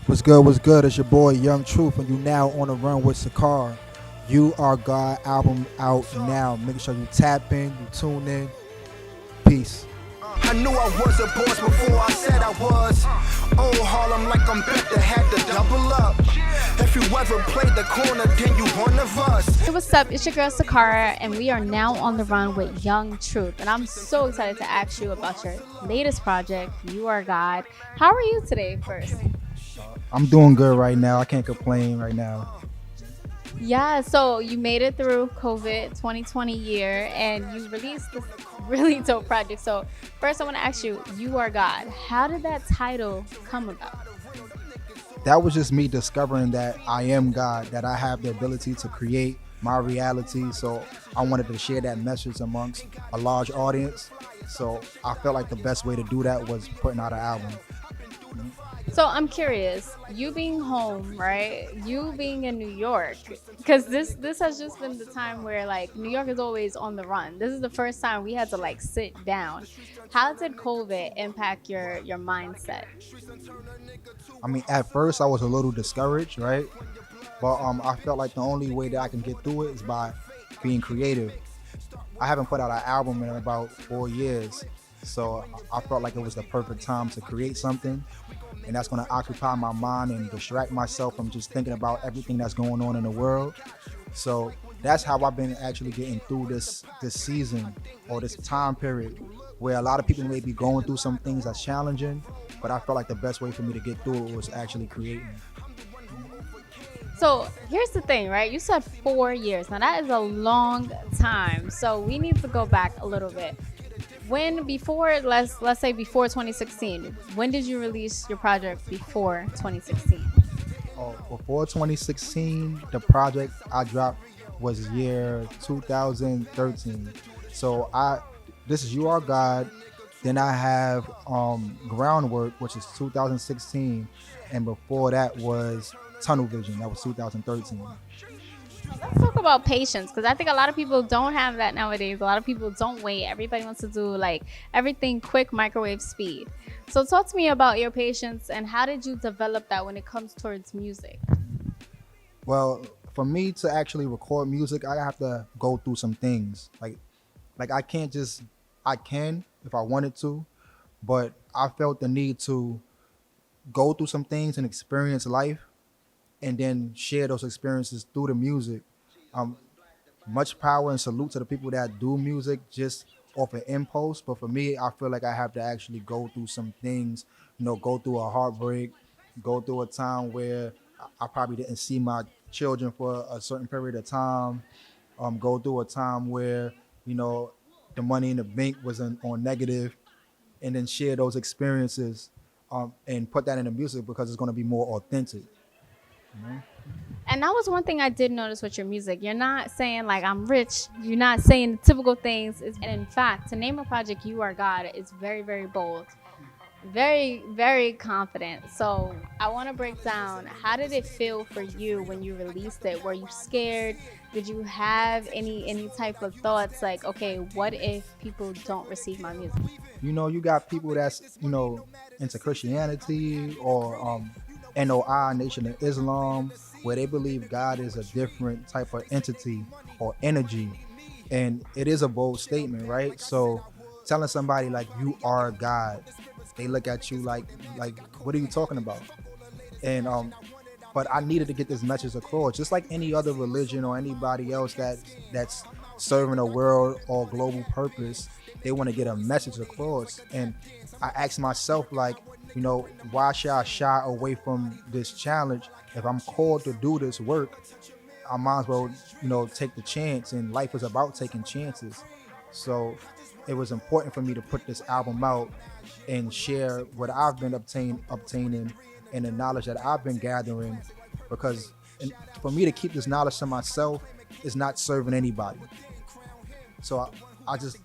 What's good? What's good? It's your boy Young Truth, and you now on the run with Sakar. You Are God album out now. Make sure you tap in, you tune in. Peace. I knew I was a boss before I said I was. Old Harlem like I'm better, had to double up. If you ever played the corner, then you one of us. Hey, what's up? It's your girl Sakara, and we are now on the run with Young Truth. And I'm so excited to ask you about your latest project, You Are God. How are you today, first? I'm doing good right now. I can't complain right now. Yeah, so you made it through COVID 2020 year, and you released this really dope project. So first, I want to ask you, You Are God. How did that title come about? That was just me discovering that I am God, that I have the ability to create my reality. So I wanted to share that message amongst a large audience. So I felt like the best way to do that was putting out an album. So I'm curious, you being home, right? You being in New York, because this has just been the time where like New York is always on the run. This is the first time we had to like sit down. How did COVID impact your mindset? I mean, at first I was a little discouraged, right? But I felt like the only way that I can get through it is by being creative. I haven't put out an album in about 4 years, so I felt like it was the perfect time to create something, and that's going to occupy my mind and distract myself from just thinking about everything that's going on in the world. So that's how I've been actually getting through this season or this time period where a lot of people may be going through some things that's challenging, but I felt like the best way for me to get through it was actually creating. So here's the thing, right? You said 4 years. Now that is a long time. So we need to go back a little bit. When before let's say before 2016, when did you release your project before 2016? Before 2016, the project I dropped was year 2013. So this is You Are God. Then I have Groundwork, which is 2016, and before that was Tunnel Vision. That was 2013. Let's talk about patience, because I think a lot of people don't have that nowadays. A lot of people don't wait. Everybody wants to do like everything quick, microwave speed. So talk to me about your patience and how did you develop that when it comes towards music? Well, for me to actually record music, I have to go through some things. Like I can if I wanted to, but I felt the need to go through some things and experience life and then share those experiences through the music. Um, Much power and salute to the people that do music just off an impulse. But for me, I feel like I have to actually go through some things, go through a heartbreak, go through a time where I probably didn't see my children for a certain period of time, go through a time where, you know, the money in the bank was on negative, and then share those experiences and put that in the music because it's going to be more authentic. And that was one thing I did notice with your music. You're not saying like I'm rich. You're not saying the typical things. And in fact, to name a project You Are God is very, very bold, very, very confident. So I want to break down, how did it feel for you when you released it? Were you scared? Did you have any type of thoughts like, okay, what if people don't receive my music? You got people that's into Christianity or NOI, Nation of Islam, where they believe God is a different type of entity or energy, and it is a bold statement, right? So telling somebody like you are God, they look at you like what are you talking about? And but I needed to get this message across, just like any other religion or anybody else that's serving a world or global purpose. They want to get a message across, and I asked myself, like, why should I shy away from this challenge? If I'm called to do this work, I might as well, take the chance. And life is about taking chances. So it was important for me to put this album out and share what I've been obtaining and the knowledge that I've been gathering, because for me to keep this knowledge to myself is not serving anybody. So I just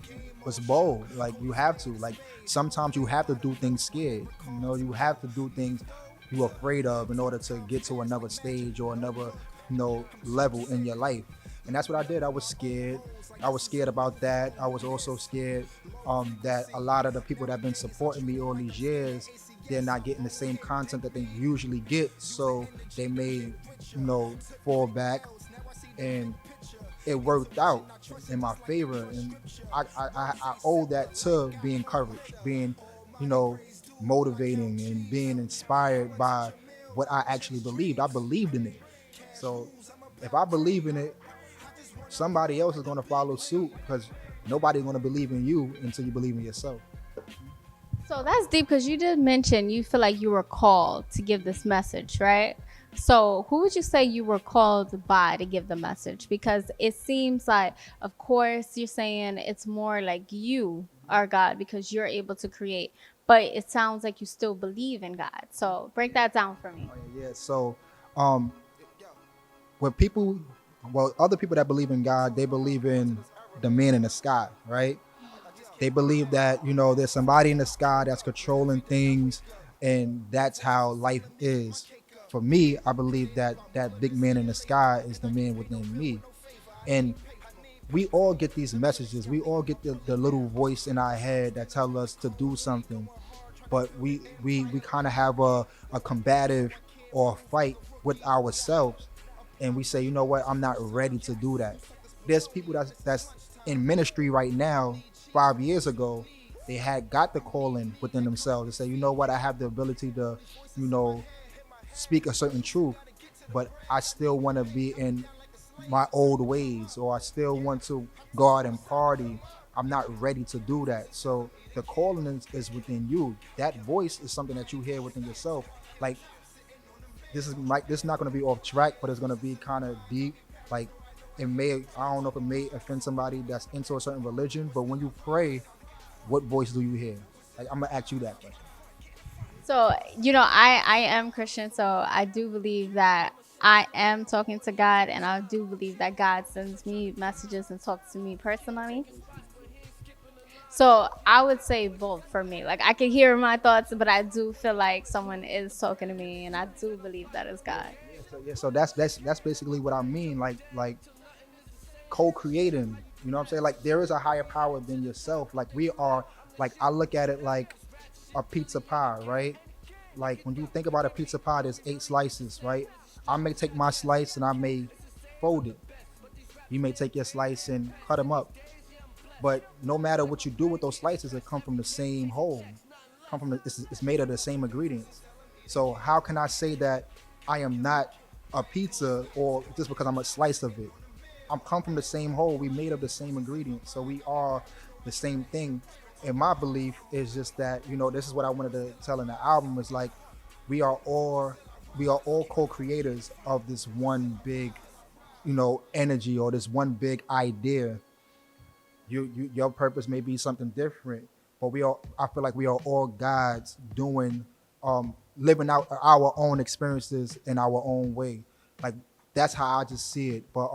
was bold. Like, you have to. Like, sometimes you have to do things scared. You have to do things you're afraid of in order to get to another stage or another, level in your life. And that's what I did. I was scared. I was scared about that. I was also scared that a lot of the people that have been supporting me all these years they're not getting the same content that they usually get, so they may, fall back, and it worked out in my favor, and I owe that to being encouraged, being, you know, motivating and being inspired by what I actually believed. I believed in it, so if I believe in it, somebody else is going to follow suit, because nobody's going to believe in you until you believe in yourself. So that's deep because you did mention you feel like you were called to give this message, right? So who would you say you were called by to give the message? Because it seems like, of course, you're saying it's more like you are God because you're able to create, but it sounds like you still believe in God. So break that down for me. Yeah. So, um, when people, well, other people that believe in God, they believe in the man in the sky, right? They believe that, there's somebody in the sky that's controlling things, and that's how life is. For me, I believe that that big man in the sky is the man within me. And we all get these messages. We all get the little voice in our head that tell us to do something, but we kind of have a combative or a fight with ourselves, and we say, you know what, I'm not ready to do that. There's people that's in ministry right now. 5 years ago, they had got the calling within themselves to say, you know what, I have the ability to, you know speak a certain truth, but I still want to be in my old ways, or I still want to go out and party. I'm not ready to do that. So the calling is within you. That voice is something that you hear within yourself. Like, this is not going to be off track, but it's going to be kind of deep. Like, I don't know if it may offend somebody that's into a certain religion, but when you pray, what voice do you hear? Like, I'm gonna ask you that question. So, I am Christian, so I do believe that I am talking to God, and I do believe that God sends me messages and talks to me personally. So I would say both for me. Like, I can hear my thoughts, but I do feel like someone is talking to me, and I do believe that is God. So that's basically what I mean. Like co-creating. You know what I'm saying? Like, there is a higher power than yourself. Like, we are. Like, I look at it like a pizza pie, right? Like, when you think about a pizza pie, there's 8 slices, right? I may take my slice and I may fold it. You may take your slice and cut them up. But no matter what you do with those slices, it come from the same whole. It's made of the same ingredients. So how can I say that I am not a pizza, or just because I'm a slice of it? I'm come from the same whole. We made of the same ingredients, so we are the same thing. And my belief is just that, this is what I wanted to tell in the album, is like, we are all co-creators of this one big, energy, or this one big idea. Your purpose may be something different, but I feel like we are all gods doing, living out our own experiences in our own way. Like, that's how I just see it. But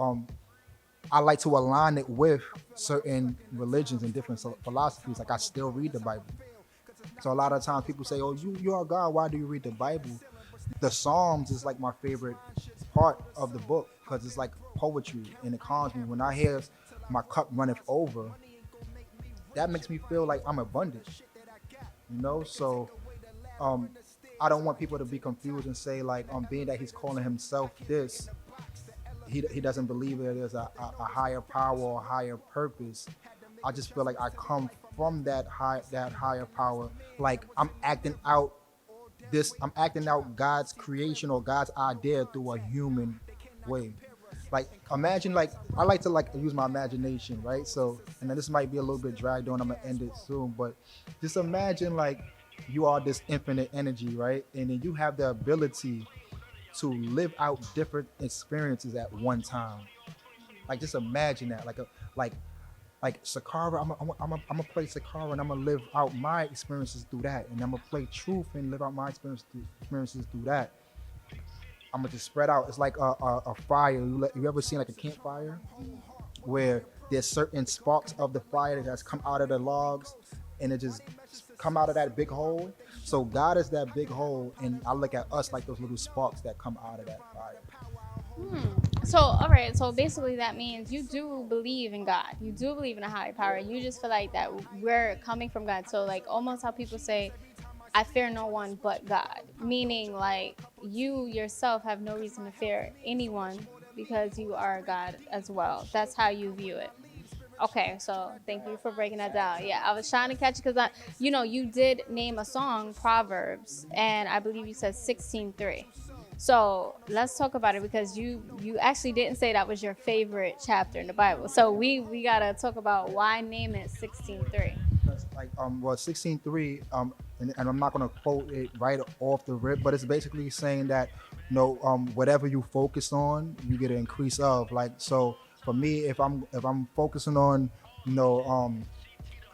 I like to align it with certain religions and different philosophies. Like, I still read the Bible. So a lot of times people say, "Oh, you are God. Why do you read the Bible?" The Psalms is like my favorite part of the book, because it's like poetry, and it calms me. When I hear "my cup runneth over," that makes me feel like I'm abundant. So um, I don't want people to be confused and say, like, being that he's calling himself this, he doesn't believe that there's a higher power or a higher purpose. I just feel like I come from that higher power. Like, I'm acting out God's creation or God's idea through a human way. Like, imagine, like, I like to, like, use my imagination, right? So, and then this might be a little bit dragged on, I'm gonna end it soon, but just imagine, like, you are this infinite energy, right? And then you have the ability to live out different experiences at one time. Like, just imagine that, like Sakara. I'm gonna play Sakara, and I'm gonna live out my experiences through that, and I'm gonna play Truth and live out my experiences through that. I'm gonna just spread out. It's like a fire. You ever seen like a campfire, where there's certain sparks of the fire that's come out of the logs, and it just come out of that big hole. So God is that big hole, and I look at us like those little sparks that come out of that fire. So, all right. So basically, that means you do believe in God. You do believe in a higher power. You just feel like that we're coming from God. So, like, almost how people say, I fear no one but God, meaning like you yourself have no reason to fear anyone because you are God as well. That's how you view it. Okay, so thank you for breaking that down. Yeah, I was trying to catch it because you did name a song, Proverbs, and I believe you said 16:3. So let's talk about it because you actually didn't say that was your favorite chapter in the Bible. So we gotta talk about why name it 16:3. That's like well 16:3 and I'm not gonna quote it right off the rip, but it's basically saying that whatever you focus on, you get an increase of. Like, so for me, if I'm focusing on you know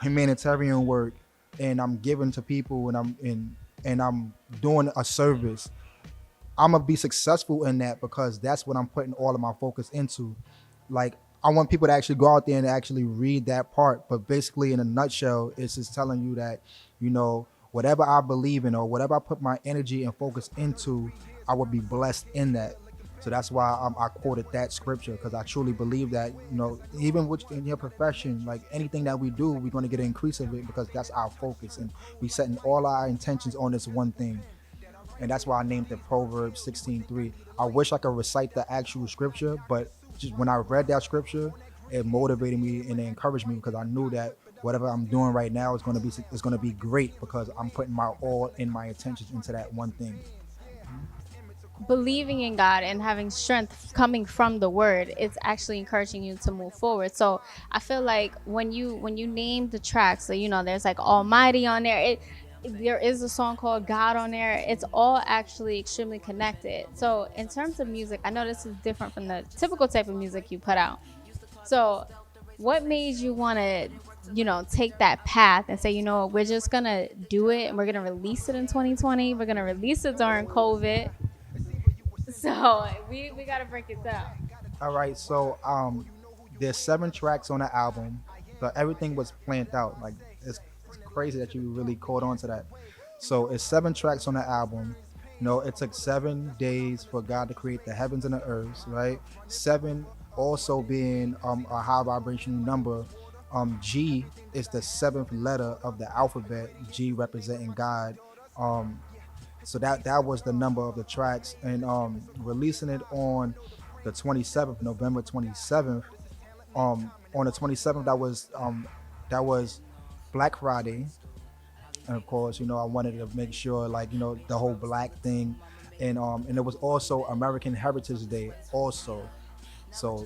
humanitarian work, and I'm giving to people, and I'm doing a service, I'm gonna be successful in that because that's what I'm putting all of my focus into. Like, I want people to actually go out there and actually read that part. But basically, in a nutshell, it's just telling you that, whatever I believe in or whatever I put my energy and focus into, I would be blessed in that. So that's why I quoted that scripture, because I truly believe that, even with in your profession, like anything that we do, we're going to get an increase of it because that's our focus, and we setting all our intentions on this one thing. And that's why I named it Proverbs 16:3. I wish I could recite the actual scripture, but just when I read that scripture, it motivated me and it encouraged me because I knew that whatever I'm doing right now is going to be great because I'm putting my all in my intentions into that one thing. Believing in God and having strength coming from the word, it's actually encouraging you to move forward. So I feel like when you name the tracks, so there's like Almighty on there. There is a song called God on there. It's all actually extremely connected. So in terms of music, I know this is different from the typical type of music you put out. So what made you want to take that path and say, we're just gonna do it and we're gonna release it in 2020, we're gonna release it during COVID? So we gotta break it down. All right, so there's 7 tracks on the album, but everything was planned out. Like, it's crazy that you really caught on to that. So it's 7 tracks on the album. It took 7 days for God to create the heavens and the earths, right? Seven also being a high vibrational number. G is the seventh letter of the alphabet. G representing God. So that was the number of the tracks, and releasing it on the 27th, November 27th. On the 27th, that was Black Friday, and of course, I wanted to make sure, like, the whole black thing, and it was also American Heritage Day also. So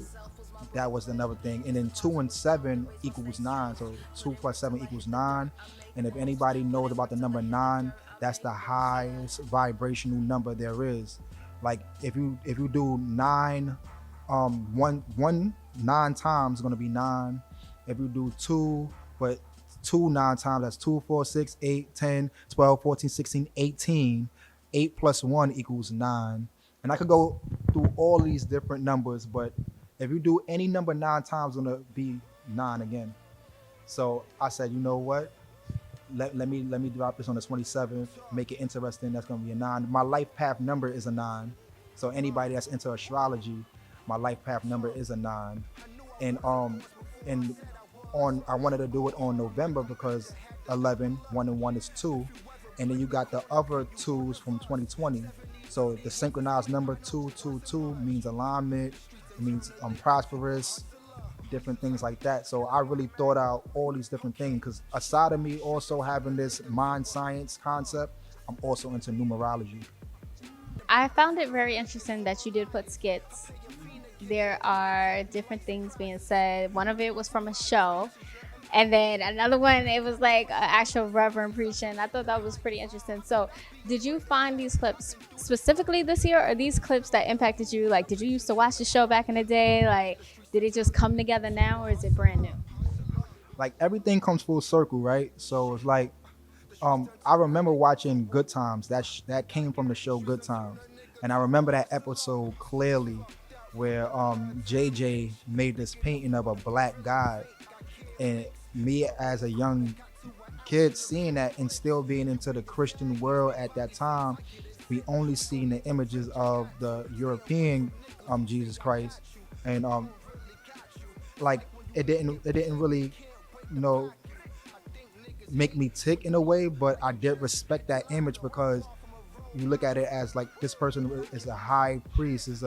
that was another thing. And then 2 and 7 equals 9. So 2 plus 7 equals 9. And if anybody knows about the number 9, that's the highest vibrational number there is. Like, if you do nine, one 9 times is gonna be 9. If you do two, but two 9 times, that's 2, 4, 6, 8, 10, 12, 14, 16, 18. 8 plus 1 equals 9. And I could go through all these different numbers, but if you do any number 9 times, it's gonna be 9 again. So I said, you know what? Let me drop this on the 27th. Make it interesting. That's gonna be a 9. My life path number is a 9. So anybody that's into astrology, my life path number is a 9. And and I wanted to do it on November because 11, 1 and 1 is 2, and then you got the other twos from 2020. So the synchronized number 222 means alignment. It means prosperous, different things like that. So I really thought out all these different things because aside of me also having this mind science concept, I'm also into numerology. I found it very interesting that you did put skits. There are different things being said. One of it was from a show. And then another one, it was like an actual reverend preaching. I thought that was pretty interesting. So did you find these clips specifically this year, or these clips that impacted you? Like, did you used to watch the show back in the day? Like, did it just come together now, or is it brand new? Like, everything comes full circle, right? So it's like, I remember watching Good Times. That came from the show Good Times, and I remember that episode clearly, where JJ made this painting of a black god, and me as a young kid seeing that and still being into the Christian world at that time, we only seen the images of the European Jesus Christ, and like it didn't really, you know make me tick in a way, but I did respect that image because you look at it as like this person is a high priest, is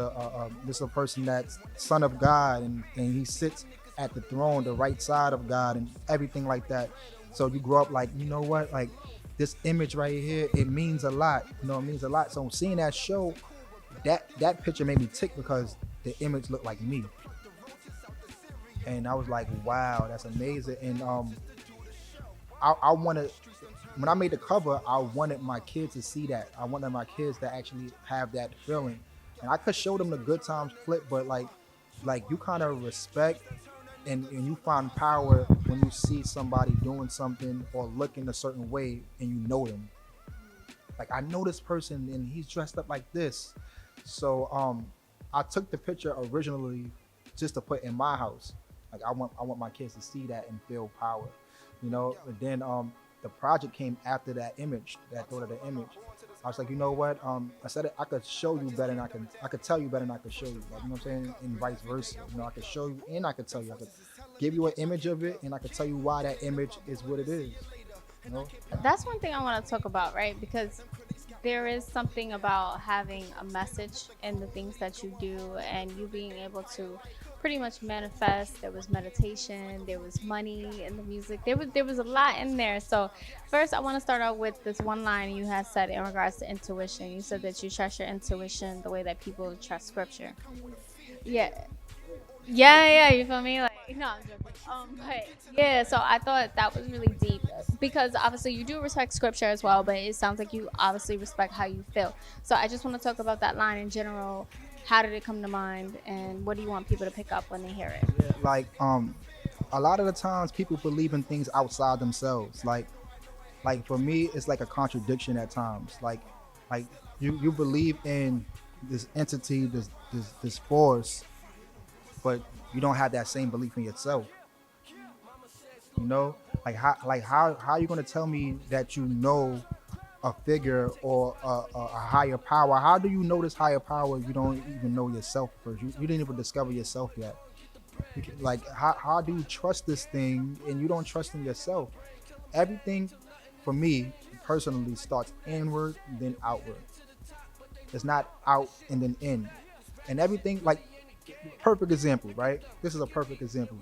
this a person that's son of God, and he sits at the throne, the right side of God, and everything like that. So you grow up like, you know what, like this image right here, it means a lot. You know, it means a lot. So seeing that show, that picture made me tick because the image looked like me, and I was like, wow, that's amazing. And I wanted, when I made the cover, I wanted my kids to see that. I wanted my kids to actually have that feeling, and I could show them the good times clip, but like you kind of respect and you find power when you see somebody doing something or looking a certain way and you know them. Like I know this person and he's dressed up like this. So I took the picture originally just to put in my house. Like I want my kids to see that and feel power, you know. And then the project came after that image, that thought of the image. I was like, you know what? I said I could show you better than I could tell you better than I could show you. Like, you know what I'm saying? And vice versa. You know, I could show you and I could tell you. I could give you an image of it and I could tell you why that image is what it is. You know? That's one thing I want to talk about, right? Because there is something about having a message in the things that you do and you being able to pretty much manifest. There was meditation, there was money in the music. There was a lot in there. So first I want to start out with this one line you had said in regards to intuition. You said that you trust your intuition the way that people trust scripture. Yeah. Yeah, you feel me? Like, no, I'm joking. But yeah, so I thought that was really deep because obviously you do respect scripture as well, but it sounds like you obviously respect how you feel. So I just want to talk about that line in general. How did it come to mind, and what do you want people to pick up when they hear it? Yeah, like a lot of the times people believe in things outside themselves. Like for me, it's like a contradiction at times. Like you believe in this entity, this force, but you don't have that same belief in yourself. You know, how are you gonna tell me that you know a figure or a higher power? How do you know this higher power? You don't even know yourself first. You didn't even discover yourself yet. Like how do you trust this thing and you don't trust in yourself? Everything for me personally starts inward then outward. It's not out and then in. And everything like perfect example, right? This is a perfect example.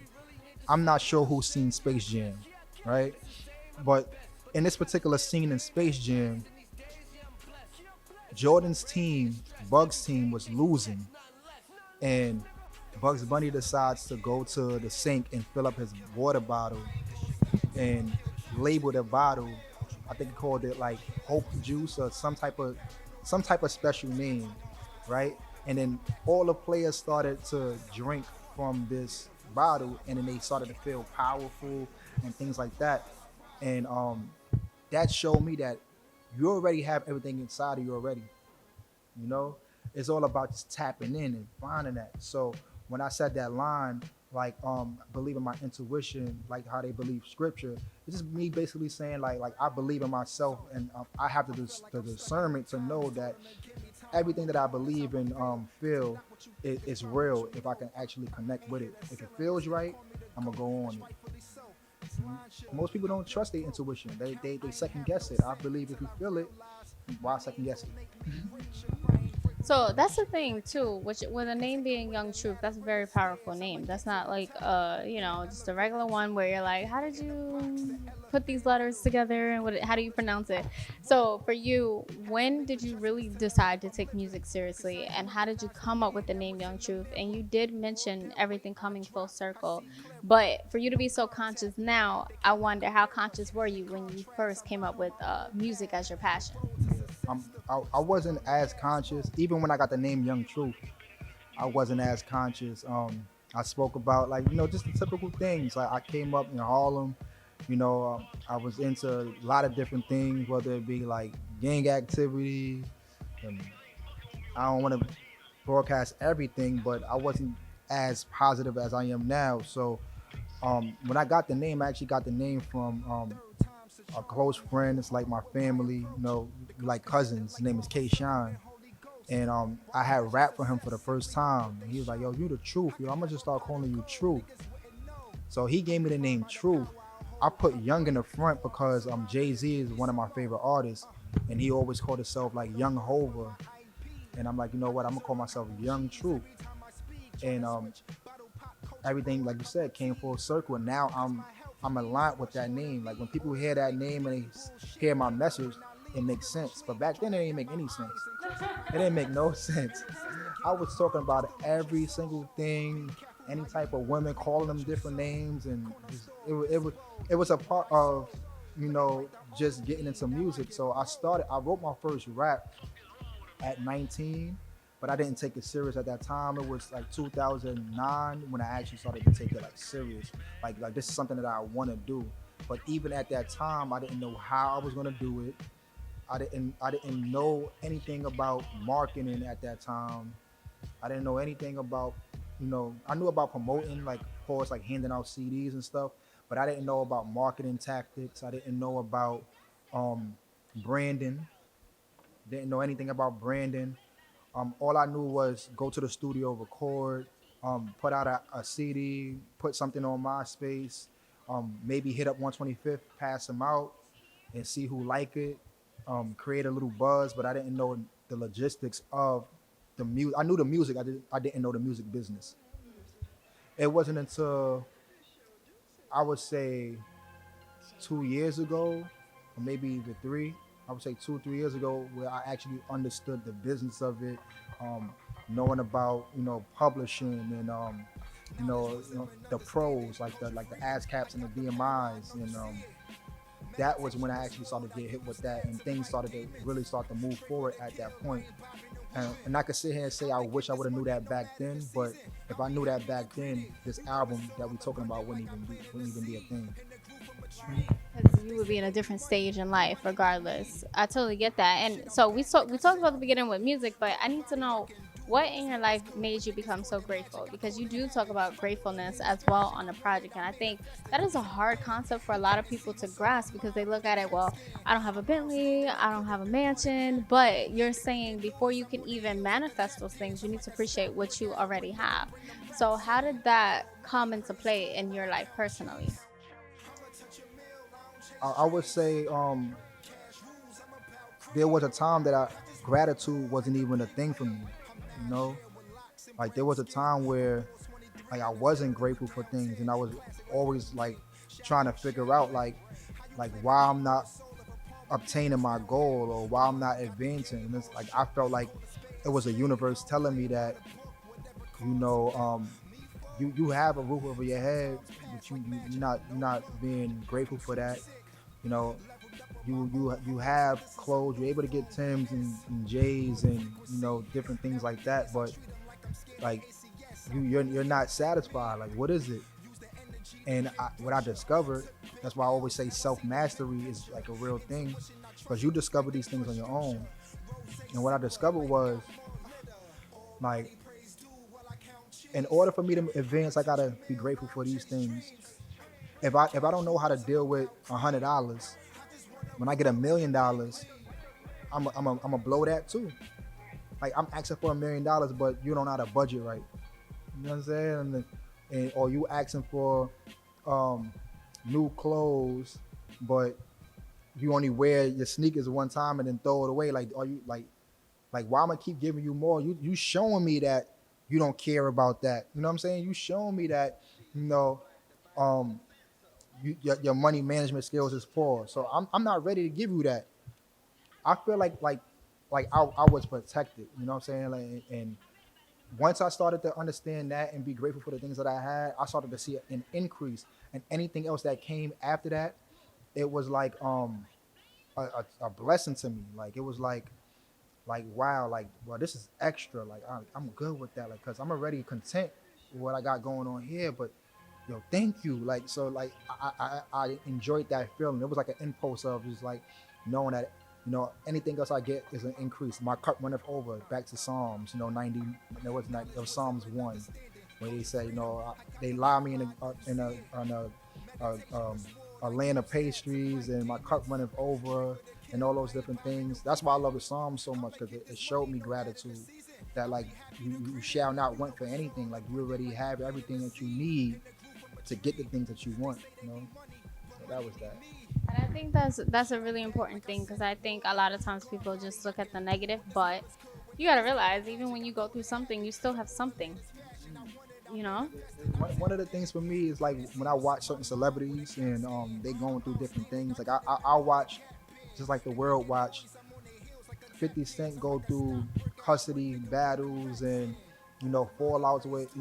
I'm not sure who's seen Space Jam, right? But in this particular scene in Space Jam, Jordan's team, Bugs' team, was losing, and Bugs Bunny decides to go to the sink and fill up his water bottle and label the bottle. I think he called it like Hope Juice or some type of special name, right? And then all the players started to drink from this bottle, and then they started to feel powerful and things like that. And that showed me that you already have everything inside of you already. You know, it's all about just tapping in and finding that. So when I said that line, like believe in my intuition, like how they believe scripture, it's just me basically saying like I believe in myself, and I have the discernment to know that everything that I believe and feel is real if I can actually connect with it. If it feels right, I'm gonna go on it. Most people don't trust their intuition. They second guess it. I believe if you feel it, why second guess it? So that's the thing too, which with a name being Young Truth, that's a very powerful name. That's not like just a regular one where you're like, how did you put these letters together and how do you pronounce it? So for you, when did you really decide to take music seriously, and how did you come up with the name Young Truth? And you did mention everything coming full circle, but for you to be so conscious now, I wonder how conscious were you when you first came up with music as your passion? I wasn't as conscious even when I got the name Young Truth. I wasn't as conscious. I spoke about like just the typical things. Like I came up in Harlem. I was into a lot of different things, whether it be like gang activity. And I don't want to broadcast everything, but I wasn't as positive as I am now. So when I got the name, I actually got the name from a close friend. It's like my family, like cousins. His name is K Shine. And I had rap for him for the first time. And he was like, yo, you the truth. Yo, I'm going to just start calling you Truth. So he gave me the name Truth. I put Young in the front because Jay-Z is one of my favorite artists, and he always called himself like Young Hova, and I'm like, you know what, I'm gonna call myself Young Truth, and everything like you said came full circle, and now I'm aligned with that name. Like when people hear that name and hear my message, it makes sense. But back then it didn't make any sense. It didn't make no sense. I was talking about every single thing, any type of women, calling them different names, and just, it was a part of, you know, just getting into music. So I wrote my first rap at 19, but I didn't take it serious at that time. It was like 2009 when I actually started to take it like serious. Like this is something that I want to do. But even at that time, I didn't know how I was gonna do it. I didn't know anything about marketing at that time. I didn't know anything about, I knew about promoting, like of course, like handing out CDs and stuff, but I didn't know about marketing tactics. I didn't know about um, branding. Didn't know anything about branding. All I knew was go to the studio, record, put out a CD, put something on MySpace, maybe hit up 125th, pass them out, and see who like it. Create a little buzz, but I didn't know the logistics of the music. I knew the music. I didn't know the music business. It wasn't until I would say 2 years ago, or maybe even three. I would say 2 3 years ago, where I actually understood the business of it, um, knowing about publishing and the pros like the ASCAPs and the BMIs, and that was when I actually started to get hit with that, and things started to really start to move forward at that point. And I could sit here and say I wish I would have knew that back then, but if I knew that back then, this album that we're talking about wouldn't even be a thing. Because you would be in a different stage in life regardless. I totally get that. And so we talked about the beginning with music, but I need to know what in your life made you become so grateful, because you do talk about gratefulness as well on the project, and I think that is a hard concept for a lot of people to grasp, because they look at it, well, I don't have a Bentley, I don't have a mansion, but you're saying before you can even manifest those things, you need to appreciate what you already have. So how did that come into play in your life personally? I would say there was a time that gratitude wasn't even a thing for me. You know, like there was a time where like I wasn't grateful for things, and I was always like trying to figure out like why I'm not obtaining my goal or why I'm not advancing. And it's like I felt like it was a universe telling me that you know you have a roof over your head, but you're not being grateful for that. You know, you have clothes, you're able to get Tims and J's and different things like that, but like you're not satisfied. Like what is it? And what I discovered, that's why I always say self mastery is like a real thing, because you discover these things on your own. And what I discovered was like, in order for me to advance, I gotta be grateful for these things. If I don't know how to deal with $100, when I get $1 million, I'm a blow that too. Like I'm asking for $1 million, but you don't know how to budget right. You know what I'm saying? Or you asking for um, new clothes, but you only wear your sneakers one time and then throw it away. Like, are you like why am I keep giving you more? You showing me that you don't care about that. You know what I'm saying? You showing me that you know um, your money management skills is poor. So I'm not ready to give you that. I feel like I was protected. You know what I'm saying? Like, and once I started to understand that and be grateful for the things that I had, I started to see an increase. And anything else that came after that, it was like a blessing to me. Like it was like wow, like well this is extra. Like I'm good with that. Like because I'm already content with what I got going on here. But yo, thank you. Like so, like I enjoyed that feeling. It was like an impulse of just like knowing that anything else I get is an increase. My cup runneth over. Back to Psalms, 90. There was not. It was Psalms 1, where they say, they lie me in a land of pastries, and my cup runneth over, and all those different things. That's why I love the Psalms so much, because it showed me gratitude. That like you shall not want for anything. Like you already have everything that you need to get the things that you want. That was that. And I think that's a really important thing because I think a lot of times people just look at the negative, but you got to realize even when you go through something, you still have something, you know? One of the things for me is like when I watch certain celebrities and they going through different things. Like I watch just like the world watch 50 Cent go through custody battles and fallouts with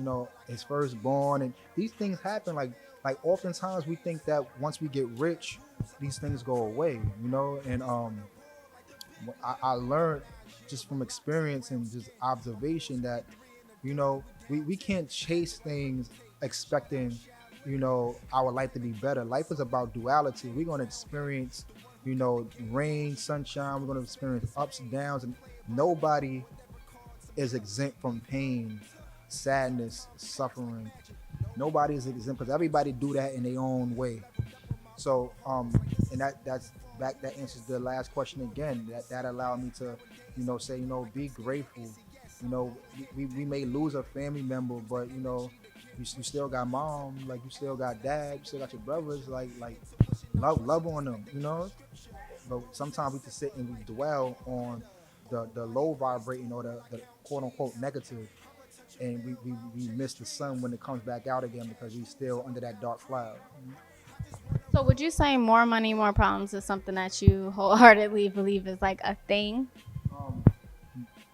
his firstborn, and these things happen. Like oftentimes we think that once we get rich, these things go away. And I learned just from experience and just observation that we can't chase things expecting our life to be better. Life is about duality. We're going to experience rain, sunshine. We're going to experience ups and downs, and nobody is exempt from pain, sadness, suffering. Nobody is exempt because everybody do that in their own way. So and that's back, that answers the last question again. That allowed me to say be grateful. We may lose a family member, but you still got mom, like you still got dad, you still got your brothers, like love on them. But sometimes we just sit and we dwell on the low vibrating or the quote unquote negative, and we miss the sun when it comes back out again because we still under that dark cloud. So would you say more money, more problems is something that you wholeheartedly believe is like a thing? um,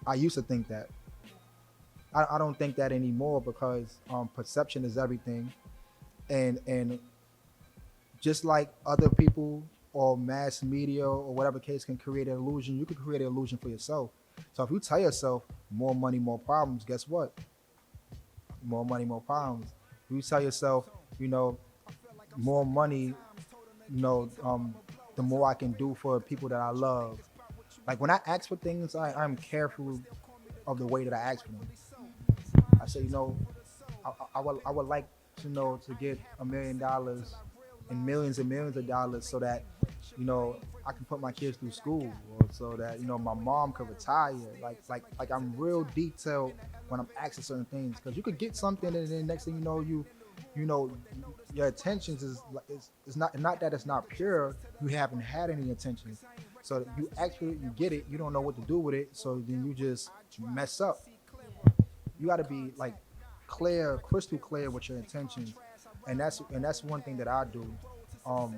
I used to think that. I don't think that anymore because perception is everything, and just like other people or mass media or whatever case can create an illusion, you can create an illusion for yourself. So if you tell yourself more money, more problems, guess what? More money, more problems. If you tell yourself, you know, more money, the more I can do for people that I love. Like when I ask for things, I'm careful of the way that I ask for them. I say, I would like to get $1 million and millions of dollars so that I can put my kids through school, or so that my mom could retire. Like I'm real detailed when I'm asking certain things, because you could get something and then next thing you know your intentions is not that it's not pure. You haven't had any intentions, so you ask for it, you get it, you don't know what to do with it, so then you just mess up. You got to be like clear, crystal clear with your intentions, and that's one thing that I do.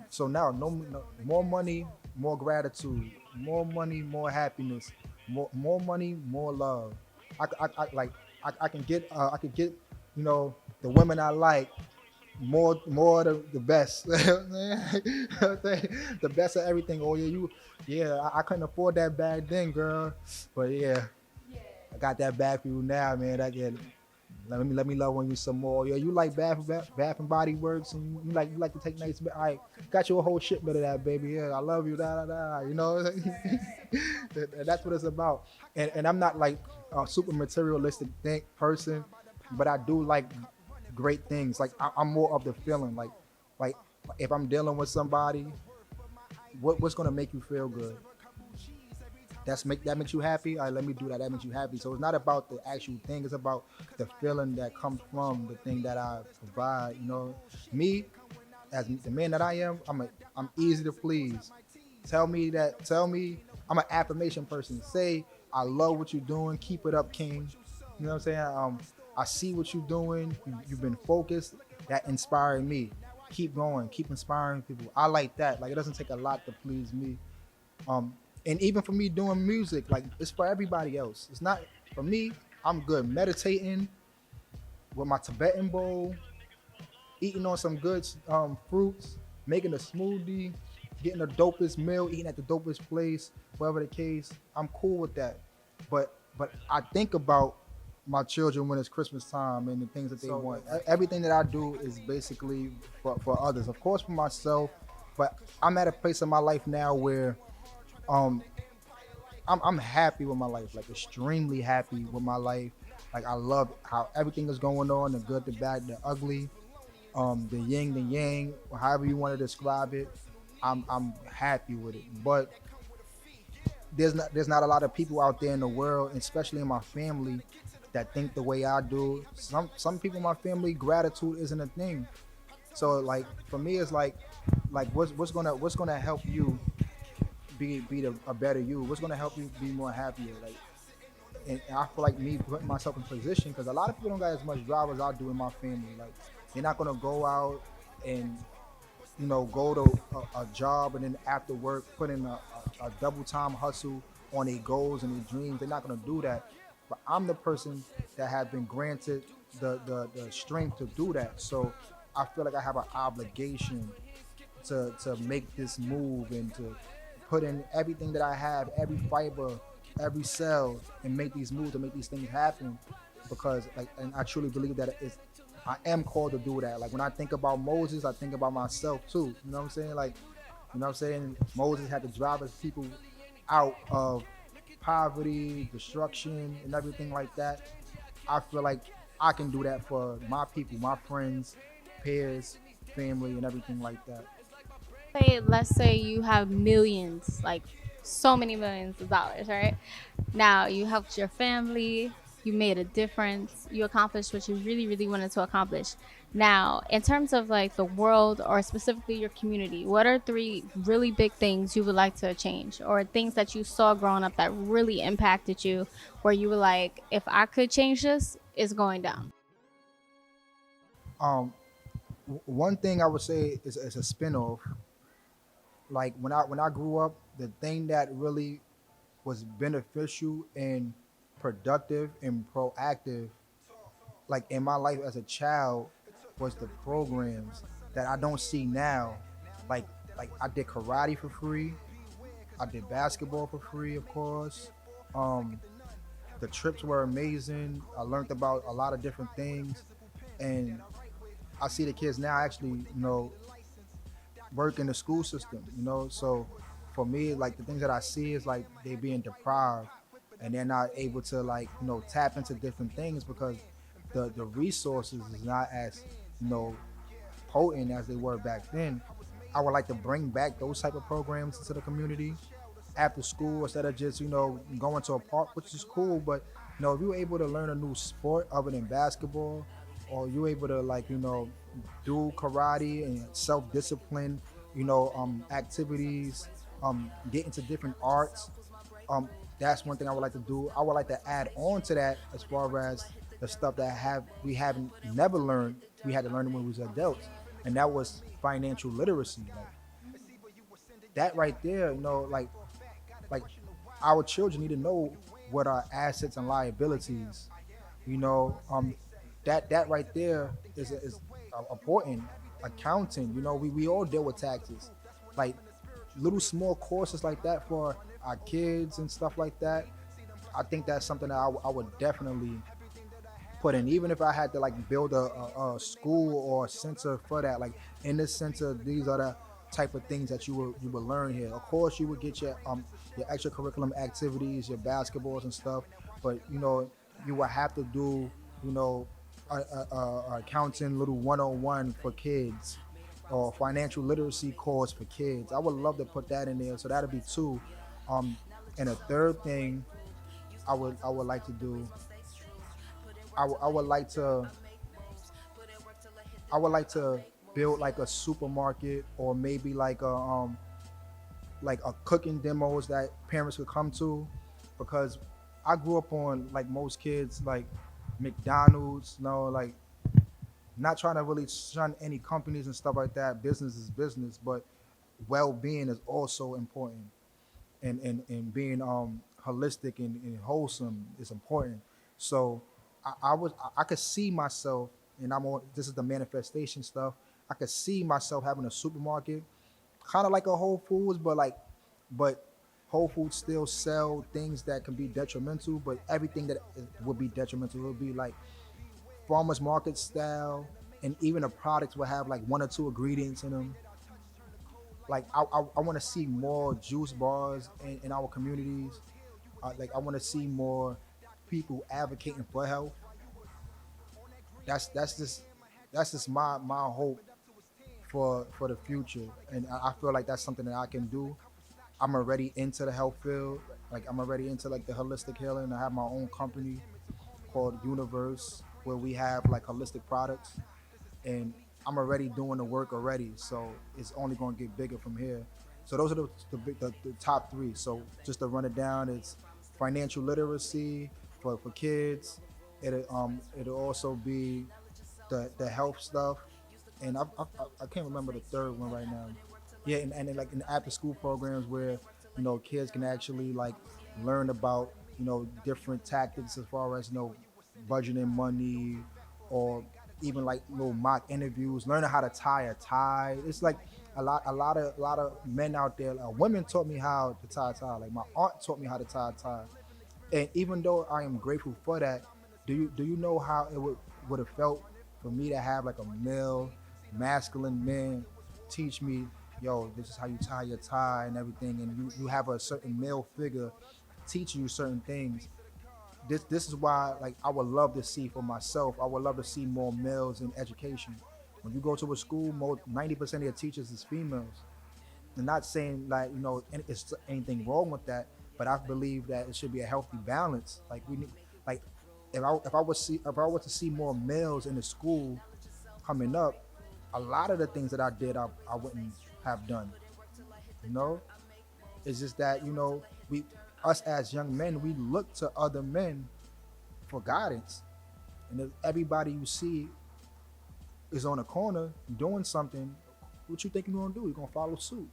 So now, no more money, more gratitude, more money, more happiness, more money, more love. Like I can get the women I like, more the best. The best of everything. Oh yeah, yeah. I couldn't afford that back then, girl, but yeah, I got that bag for you now, man. I get. Let me love on you some more. Yeah, you like Bath and Body Works, and you like to take nice. All right, got you a whole shipment of that, baby. Yeah, I love you. Da da da. That's what it's about. And I'm not like a super materialistic person, but I do like great things. Like I'm more of the feeling. Like if I'm dealing with somebody, what's gonna make you feel good? That makes you happy. All right, let me do that. That makes you happy. So it's not about the actual thing. It's about the feeling that comes from the thing that I provide. Me as the man that I am, I'm easy to please. Tell me I'm an affirmation person. Say I love what you're doing. Keep it up, King. You know what I'm saying? I see what you're doing. You've been focused. That inspired me. Keep going. Keep inspiring people. I like that. Like it doesn't take a lot to please me. Um, and even for me doing music, like it's for everybody else. It's not for me. I'm good meditating with my Tibetan bowl, eating on some good fruits, making a smoothie, getting the dopest meal, eating at the dopest place, whatever the case. I'm cool with that. But I think about my children when it's Christmas time and the things that they want. Everything that I do is basically for others. Of course for myself, but I'm at a place in my life now where um I'm happy with my life, like extremely happy with my life. Like I love how everything is going on, the good, the bad, the ugly, the yin, the yang, however you want to describe it. I'm happy with it. But there's not a lot of people out there in the world, especially in my family, that think the way I do. Some people in my family, gratitude isn't a thing. So like for me, it's like like what's gonna help you a better you? What's gonna help you be more happier? Like, and I feel like me putting myself in position because a lot of people don't got as much drive as I do in my family. Like, they're not gonna go out and go to a job and then after work put in a double time hustle on their goals and their dreams. They're not gonna do that. But I'm the person that have been granted the strength to do that. So I feel like I have an obligation to make this move and to put in everything that I have, every fiber, every cell, and make these moves and make these things happen. Because like, and I truly believe that I am called to do that. Like when I think about Moses, I think about myself too. You know what I'm saying? Like, you know what I'm saying? Moses had to drive his people out of poverty, destruction, and everything like that. I feel like I can do that for my people, my friends, peers, family, and everything like that. Say, let's say you have millions, like so many millions of dollars, right? Now you helped your family, you made a difference, you accomplished what you really, really wanted to accomplish. Now, in terms of like the world or specifically your community, what are three really big things you would like to change or things that you saw growing up that really impacted you where you were like, if I could change this, it's going down? Um, One thing I would say is a spinoff. Like when I grew up, the thing that really was beneficial and productive and proactive, like in my life as a child, was the programs that I don't see now. Like I did karate for free. I did basketball for free, of course. Um, the trips were amazing. I learned about a lot of different things, and I see the kids now actually, work in the school system. So for me, like the things that I see is like they being deprived, and they're not able to like tap into different things because the resources is not as you know potent as they were back then. I would like to bring back those type of programs into the community after school instead of just going to a park, which is cool. But if you're able to learn a new sport other than basketball, or you're able to like do karate and self-discipline, activities, get into different arts. Um, that's one thing I would like to do. I would like to add on to that as far as the stuff that have we haven't never learned. We had to learn it when we was adults, and that was financial literacy. Like that right there, like our children need to know what are assets and liabilities. You know, that right there is important. Accounting. We all deal with taxes. Like little small courses like that for our kids and stuff like that. I think that's something that I would definitely put in, even if I had to like build a school or a center for that. Like in this center, these are the type of things that you would learn here. Of course, you would get your extracurriculum activities, your basketballs and stuff, but you would have to do you know a accounting little 101 for kids or financial literacy course for kids. I would love to put that in there. So that'd be two. Um, and a third thing I would like to do. I would like to build like a supermarket or maybe like a cooking demos that parents could come to, because I grew up on like most kids like McDonald's, like not trying to really shun any companies and stuff like that. Business is business, but well-being is also important, and being holistic and wholesome is important. So I could see myself, and I'm on. This is the manifestation stuff. I could see myself having a supermarket, kind of like a Whole Foods, but Whole Foods still sell things that can be detrimental, but everything that would be detrimental would be like farmers market style, and even the products will have like one or two ingredients in them. Like I want to see more juice bars in our communities. Like I want to see more people advocating for health. That's just my hope for the future, and I feel like that's something that I can do. I'm already into the health field. Like I'm already into like the holistic healing. I have my own company called Universe where we have like holistic products, and I'm already doing the work already, so it's only going to get bigger from here. So those are the top three. So just to run it down, it's financial literacy for kids. It'll also be the health stuff, and I can't remember the third one right now. Yeah, and then like in the after school programs where kids can actually like learn about different tactics as far as budgeting money, or even like little mock interviews, learning how to tie a tie. It's like a lot of men out there. Women taught me how to tie a tie. Like my aunt taught me how to tie a tie, and even though I am grateful for that, do you know how it would have felt for me to have like a male, masculine man teach me, yo, this is how you tie your tie and everything, and you have a certain male figure teaching you certain things. This is why, like, I would love to see for myself. I would love to see more males in education. When you go to a school, 90% of your teachers is females. I'm not saying like it's anything wrong with that, but I believe that it should be a healthy balance. Like we need, like, if I was to see more males in the school coming up, a lot of the things that I did, I wouldn't have done. You know, it's just that we us as young men, we look to other men for guidance, and if everybody you see is on a corner doing something, what you think you're gonna do? You're gonna follow suit.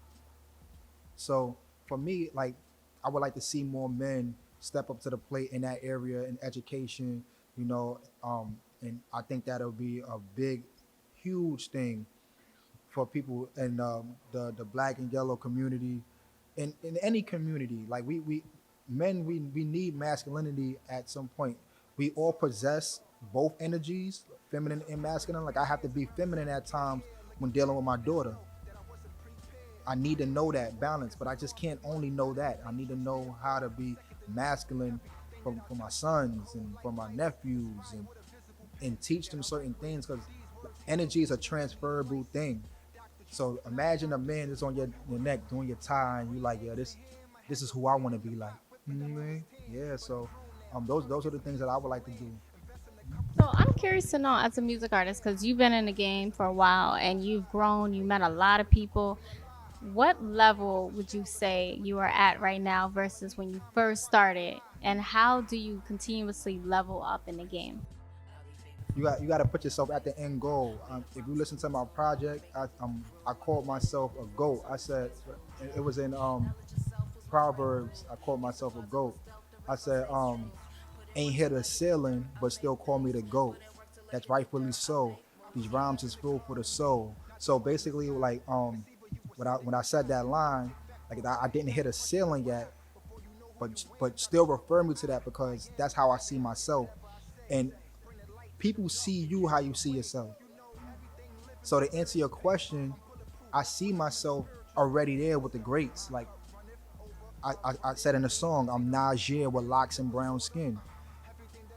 So for me, like, I would like to see more men step up to the plate in that area in education, and I think that'll be a big, huge thing for people in the black and yellow community, in any community. Like we men, we need masculinity at some point. We all possess both energies, feminine and masculine. Like I have to be feminine at times when dealing with my daughter. I need to know that balance, but I just can't only know that. I need to know how to be masculine for my sons and for my nephews, and teach them certain things, because energy is a transferable thing. So imagine a man that's on your neck doing your tie, and you like, yeah, this is who I want to be like. You know what I mean? Yeah. So those are the things that I would like to do. So I'm curious to know, as a music artist, because you've been in the game for a while and you've grown, you met a lot of people. What level would you say you are at right now versus when you first started? And how do you continuously level up in the game? You got to put yourself at the end goal. If you listen to my project, I called myself a goat. I said it was in Proverbs. I called myself a goat. I said ain't hit a ceiling, but still call me the goat. That's rightfully so. These rhymes is food for the soul. So basically, like when I said that line, like I didn't hit a ceiling yet, but still refer me to that, because that's how I see myself. And people see you how you see yourself. So to answer your question, I see myself already there with the greats. Like I said in the song, I'm Najee with locks and brown skin.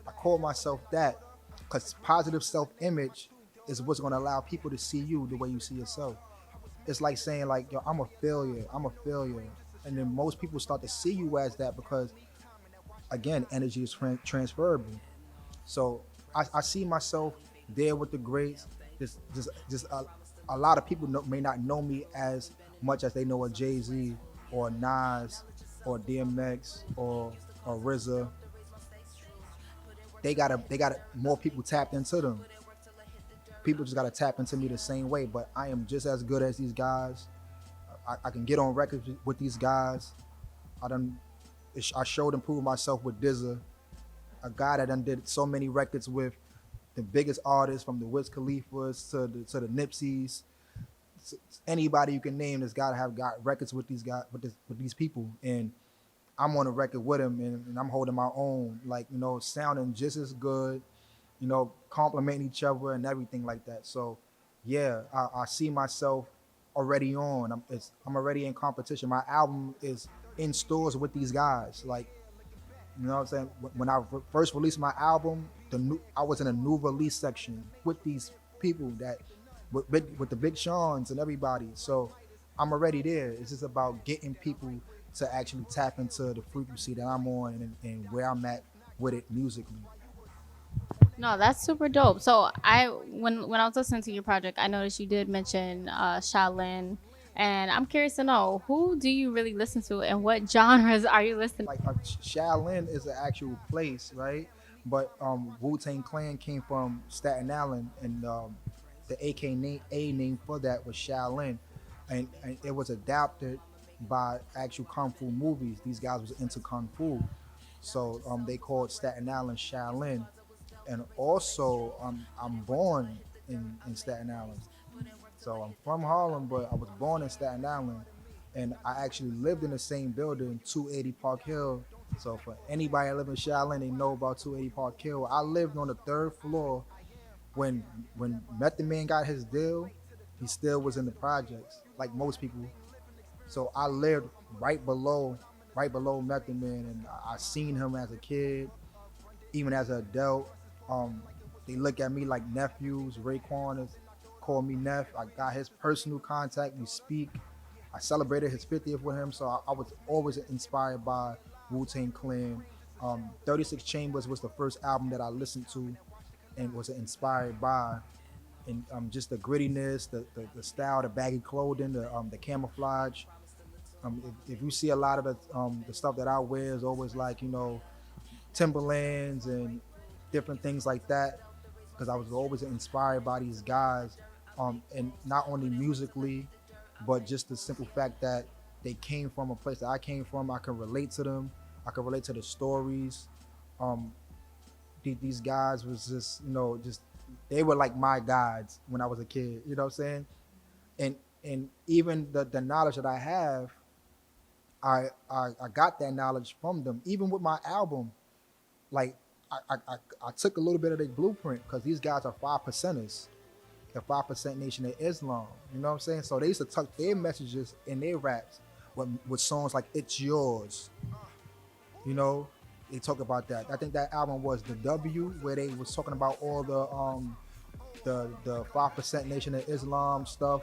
I call myself that because positive self-image is what's going to allow people to see you the way you see yourself. It's like saying like, yo, I'm a failure. I'm a failure. And then most people start to see you as that, because again, energy is transferable. So I see myself there with the greats. Just a lot of people may not know me as much as they know a Jay Z or Nas or DMX or RZA. They got more people tapped into them. People just gotta tap into me the same way. But I am just as good as these guys. I can get on records with these guys. I done I showed and proved myself with Dizza, a guy that done did so many records with the biggest artists, from the Wiz Khalifas to the Nipseys. Anybody you can name that's got to have got records with these guys, with these people, and I'm on a record with him, and I'm holding my own, like, sounding just as good, complimenting each other and everything like that. So yeah, I see myself already on. I'm already in competition. My album is in stores with these guys. Like, you know what I'm saying? When I first released my album, I was in a new release section with these people that with the Big Sean's and everybody. So I'm already there. It's just about getting people to actually tap into the frequency that I'm on, and where I'm at with it musically. No, that's super dope. So when I was listening to your project, I noticed you did mention Shaolin, and I'm curious to know, who do you really listen to, and what genres are you listening? Like Shaolin is an actual place, right? But Wu Tang Clan came from Staten Island, and the A name for that was Shaolin, and it was adapted by actual kung fu movies. These guys was into kung fu, so they called Staten Island Shaolin. And also I'm born in Staten Island, so I'm from Harlem, but I was born in Staten Island, and I actually lived in the same building, 280 Park Hill. So for anybody that live in Shaolin, they know about 280 Park Hill. I lived on the third floor when Method Man got his deal. He still was in the projects, like most people. So I lived right below, right below Method Man, and I seen him as a kid, even as an adult. Um, they look at me like nephews. Raekwon is called me Neff. I got his personal contact. We speak. I celebrated his 50th with him, so I was always inspired by Wu Tang Clan. 36 Chambers was the first album that I listened to and was inspired by. And just the grittiness, the style, the baggy clothing, the camouflage. If you see a lot of the stuff that I wear is always like, Timberlands and different things like that, because I was always inspired by these guys, and not only musically, but just the simple fact that they came from a place that I came from. I can relate to them. I can relate to the stories. Um, these guys was just, just they were like my guides when I was a kid. You know what I'm saying? And even the knowledge that I have, I got that knowledge from them. Even with my album, like I took a little bit of their blueprint because these guys are 5 percenters, the 5% Nation of Islam. You know what I'm saying? So they used to tuck their messages in their raps with songs like "It's Yours." You know, they talk about that. I think that album was the W, where they was talking about all the 5% Nation of Islam stuff,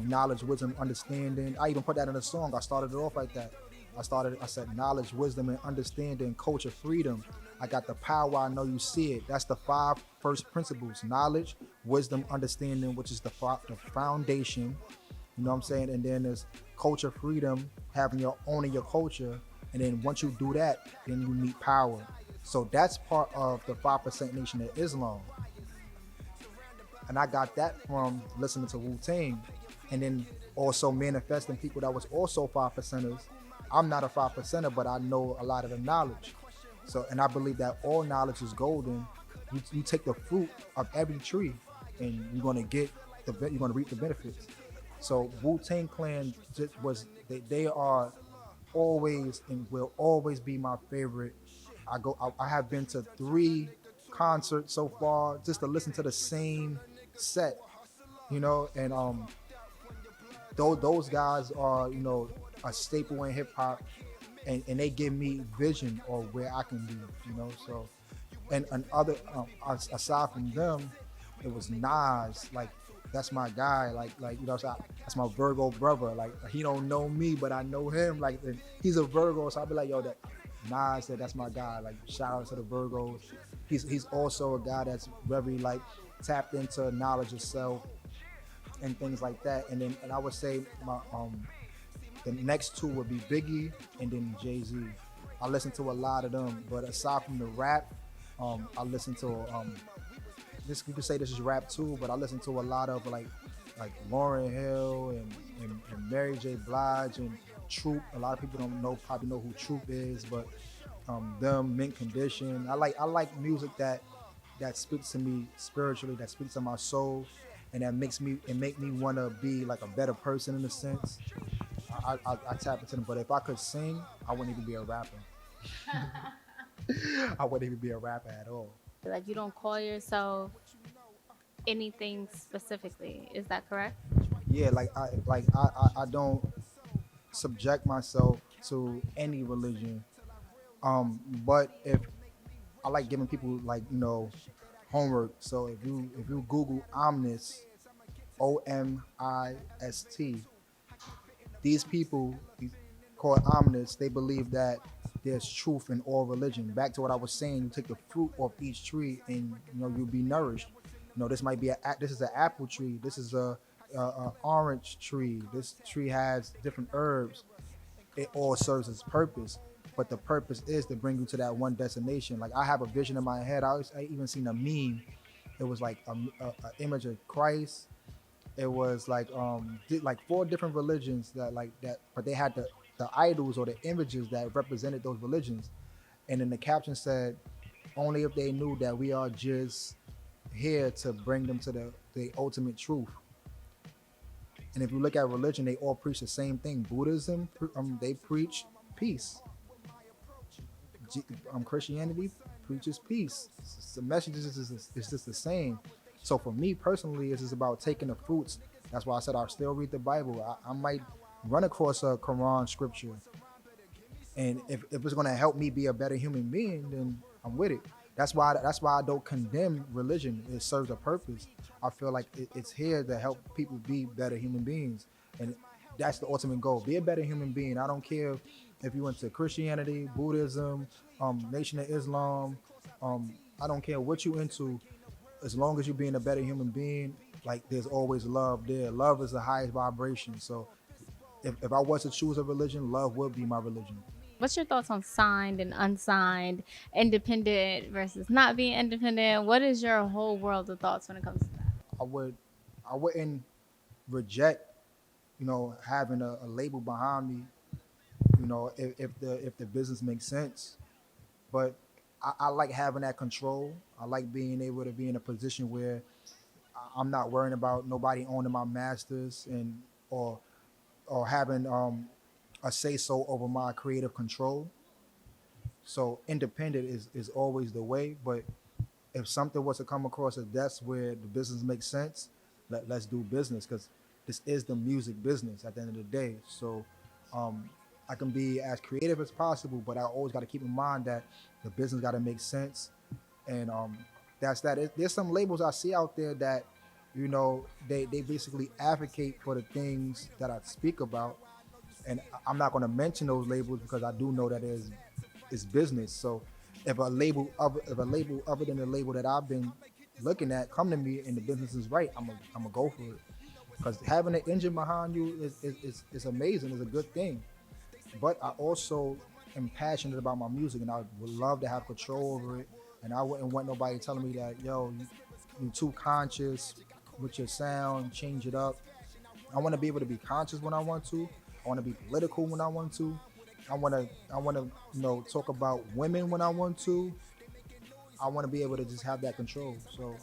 knowledge, wisdom, understanding. I even put that in a song. I started it off like that. I said knowledge, wisdom, and understanding, culture, freedom. I got the power, I know you see it. That's the five first principles: knowledge, wisdom, understanding, which is the foundation. You know what I'm saying? And then there's culture, freedom, having your owning your culture. And then once you do that, then you meet power. So that's part of the 5% Nation of Islam. And I got that from listening to Wu Tang, and then also manifesting people that was also 5 percenters. I'm not a 5 percenter, but I know a lot of the knowledge. So, and I believe that all knowledge is golden. You take the fruit of every tree, and you're gonna reap the benefits. So Wu Tang Clan just was they are always and will always be my favorite. I have been to 3 concerts so far just to listen to the same set, and those guys are, a staple in hip hop, and they give me vision of where I can be, so. And other aside from them, it was Nas. Like, that's my guy. Like so that's my Virgo brother. Like, he don't know me, but I know him. Like, he's a Virgo, so I'll be like, yo, that Nas said that's my guy. Like, shout out to the Virgos. He's also a guy that's very like tapped into knowledge of self and things like that. And I would say the next two would be Biggie and then Jay-Z. I listen to a lot of them, but aside from the rap, I listen to this. You could say this is rap too, but I listen to a lot of like Lauryn Hill and Mary J. Blige and Troop. A lot of people probably know who Troop is, but them, Mint Condition. I like music that speaks to me spiritually, that speaks to my soul, and that make me want to be like a better person in a sense. I tap into them, but if I could sing, I wouldn't even be a rapper. I wouldn't even be a rapper at all. Like, you don't call yourself anything specifically. Is that correct? Yeah, I don't subject myself to any religion. But if I like giving people homework. So if you Google Omnis, OMIST, these people called omnists, they believe that there's truth in all religion. Back to what I was saying, you take the fruit off each tree, and you'll be nourished. This might be this is an apple tree. This is a orange tree. This tree has different herbs. It all serves its purpose, but the purpose is to bring you to that one destination. Like I have a vision in my head. I even seen a meme. It was like a image of Christ. It was like four different religions that like that, but they had the idols or the images that represented those religions. And then the caption said, "Only if they knew that we are just here to bring them to the ultimate truth." And if you look at religion, they all preach the same thing. Buddhism, they preach peace. Christianity preaches peace. The message is just the same. So for me personally, it's just about taking the fruits. That's why I said I still read the Bible. I might run across a Quran scripture, and if it's gonna help me be a better human being, then I'm with it. That's why I don't condemn religion. It serves a purpose. I feel like it's here to help people be better human beings, and that's the ultimate goal. Be a better human being. I don't care if you went to Christianity, Buddhism, Nation of Islam. I don't care what you into, as long as you're being a better human being. Like there's always love there. Love is the highest vibration. So if I was to choose a religion, love would be my religion. What's your thoughts on signed and unsigned, independent versus not being independent? What is your whole world of thoughts when it comes to that? I would I wouldn't reject having a label behind me, if the business makes sense. But I like having that control. I like being able to be in a position where I'm not worrying about nobody owning my masters and or having a say so over my creative control. So independent is always the way. But if something was to come across a desk where the business makes sense, let's do business, because this is the music business at the end of the day. So um, I can be as creative as possible, but I always got to keep in mind that the business got to make sense. And that's that. There's some labels I see out there that, they basically advocate for the things that I speak about. And I'm not going to mention those labels because I do know that it's business. So if a label other than the label that I've been looking at come to me and the business is right, I'm gonna go for it. Because having an engine behind you is amazing. It's a good thing. But I also am passionate about my music, and I would love to have control over it. And I wouldn't want nobody telling me that, yo, you're too conscious with your sound, change it up. I want to be able to be conscious when I want to. I want to be political when I want to. I want to talk about women when I want to. I want to be able to just have that control. So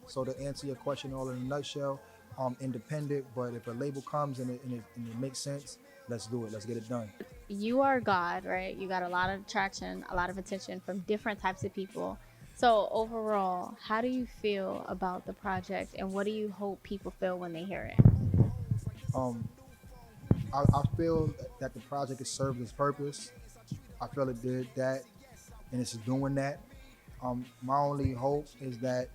so to answer your question all in a nutshell, independent. But if a label comes and it makes sense, let's do it. Let's get it done. You are God, right? You got a lot of attraction, a lot of attention from different types of people. So overall, how do you feel about the project, and what do you hope people feel when they hear it? Um, I feel that the project has served its purpose. I feel it did that, and it's doing that. My only hope is that,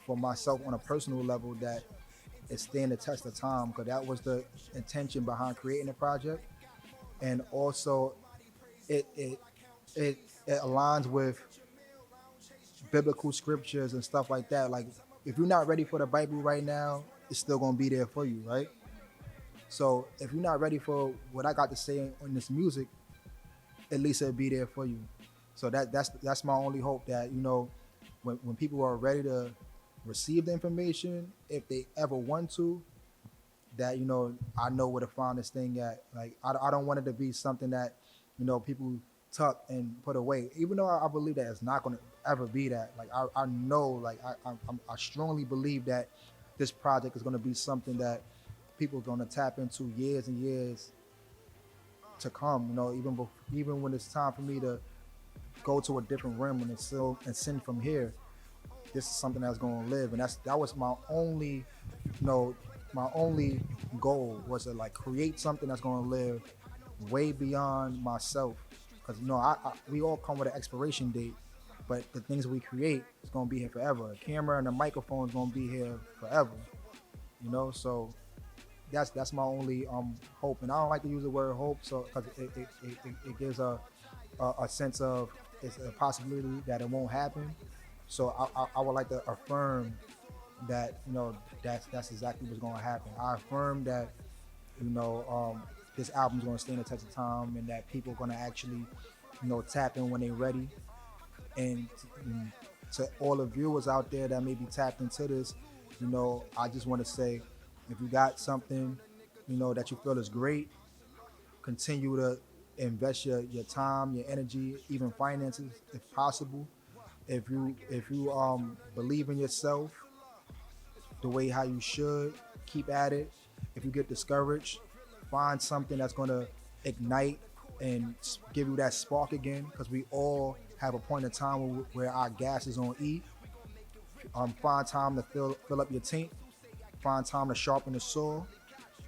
for myself on a personal level, that it stand the test of time, because that was the intention behind creating the project. And also it it it aligns with biblical scriptures and stuff like that. Like if you're not ready for the Bible right now, it's still gonna be there for you, right? So if you're not ready for what I got to say on this music, at least it'll be there for you. So that's my only hope, that when people are ready to receive the information, if they ever want to, that I know where to find this thing at. Like I don't want it to be something that people tuck and put away. Even though I believe that it's not going to ever be that. Like I know, like I strongly believe that this project is going to be something that people are going to tap into years and years to come. Even when it's time for me to go to a different realm and still and send from here, this is something that's going to live. And that was my only, my only goal, was to like create something that's going to live way beyond myself. Because we all come with an expiration date, but the things we create is going to be here forever. A camera and a microphone is going to be here forever. So that's my only hope. And I don't like to use the word hope, so because it gives a sense of it's a possibility that it won't happen. So I would like to affirm that that's exactly what's going to happen. I affirm that this album's going to stand the test of time, and that people are going to actually tap in when they're ready. And to all the viewers out there that may be tapped into this, I just want to say, if you got something that you feel is great, continue to invest your time, your energy, even finances if possible. If you believe in yourself the way how you should, keep at it. If you get discouraged, find something that's going to ignite and give you that spark again, because we all have a point in time where our gas is on E. Find time to fill up your tank. Find time to sharpen the saw,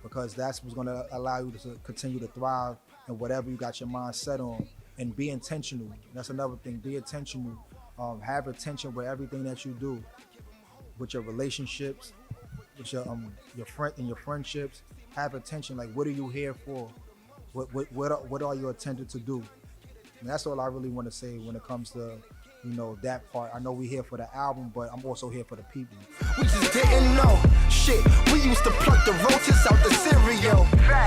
because that's what's going to allow you to continue to thrive in whatever you got your mind set on. And be intentional. That's another thing. Be intentional. Have attention with everything that you do, with your relationships, with your friend and your friendships. Have attention. Like, what are you here for? What are you intended to do? And that's all I really want to say when it comes to that part. I know we here for the album, but I'm also here for the people. We just didn't know shit. We used to plug